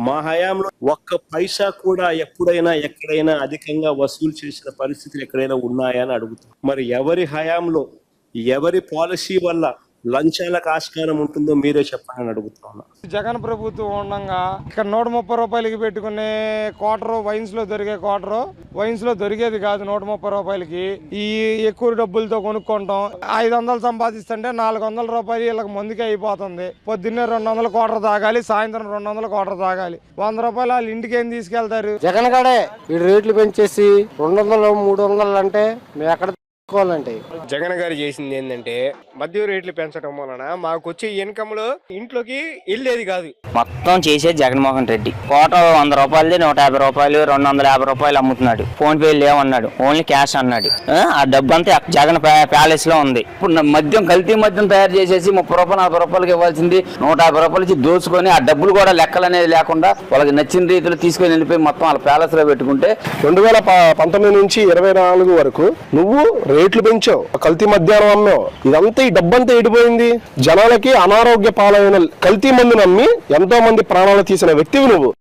మా హయాంలో ఒక్క పైసా కూడా ఎప్పుడైనా ఎక్కడైనా అధికంగా వసూలు చేసిన పరిస్థితులు ఎక్కడైనా ఉన్నాయా అని అడుగుతాం. మరి ఎవరి హయాంలో ఎవరి పాలసీ వల్ల లంచాలకు ఆస్కారం ఉంటుందో మీరే చెప్పండి అని అడుగుతా ఉన్నా. జగన్ ప్రభుత్వం ఉండగా ఇక్కడ 130 రూపాయలకి పెట్టుకునే క్వార్టర్ వైన్స్ లో దొరికే క్వార్టర్ వైన్స్ లో దొరికేది కాదు. 130 రూపాయలకి ఈ ఎక్కువ డబ్బులతో కొనుక్కుంటాం. 500 సంపాదిస్తుంటే 400 రూపాయలు వీళ్ళకి మందుకే అయిపోతుంది. పొద్దున్నే 200 క్వార్టర్ తాగాలి, సాయంత్రం 200 క్వార్టర్ తాగాలి. 100 రూపాయలు వాళ్ళు ఇంటికి ఏం తీసుకెళ్తారు? జగన్ గాడే వీడు రేట్లు పెంచేసి 200 300 అంటే మేము ఎక్కడ జగన్ గారు చేసింది ఏంటంటే మద్యం రేట్లు పెంచడం వలన మాకు వచ్చే ఇన్కమ్ లో ఇంట్లోకి వెళ్ళేది కాదు. మొత్తం చేసే జగన్మోహన్ రెడ్డి కోట 100 రూపాయలది 150 రూపాయలు 250 రూపాయలు అమ్ముతున్నాడు. ఫోన్ పే లేవన్నాడు, ఓన్లీ క్యాష్ అన్నాడు. ఆ డబ్బు అంతా జగన్ ప్యాలెస్ లో ఉంది. ఇప్పుడు మద్యం కల్తీ మద్యం తయారు చేసేసి 30 రూపాయలు 40 రూపాయలకి ఇవ్వాల్సింది 150 రూపాయలు ఇచ్చి దోచుకొని ఆ డబ్బులు కూడా లెక్కలు అనేది లేకుండా వాళ్ళకి నచ్చిన రీతిలో తీసుకొని వెళ్ళిపోయి మొత్తం వాళ్ళ ప్యాలెస్ లో పెట్టుకుంటే 2019 నుంచి 24 వరకు నువ్వు రేట్లు పెంచావు, కల్తీ మద్యానం అమ్మావు. ఇదంతా ఈ డబ్బంతా ఎడిపోయింది. జనాలకి అనారోగ్య పాలైన కల్తీ మందు నమ్మి ఎంతో మంది ప్రాణాలు తీసిన వ్యక్తివి నువ్వు.